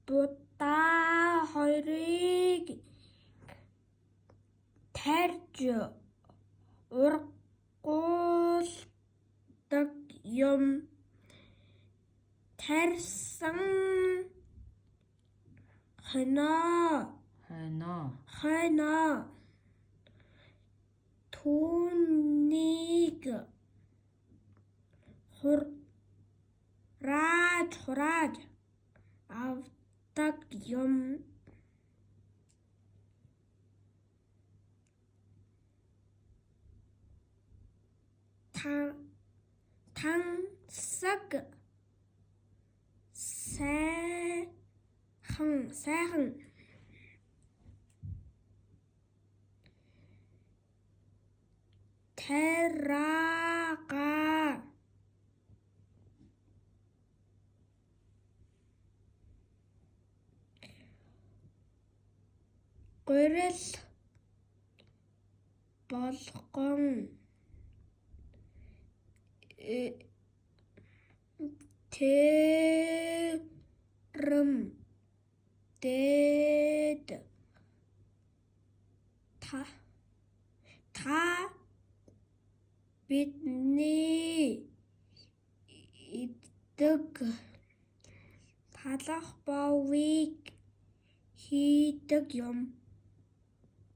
Будаа хоёрыг тарьж ургуулдаг юм. Тарьсан хойноо түүнийг хурааж авдаг юм. Тансаг сайхан тариагаа гурил болгон тэрэмдээд та бидний иддэг талбайг хийдэг юм.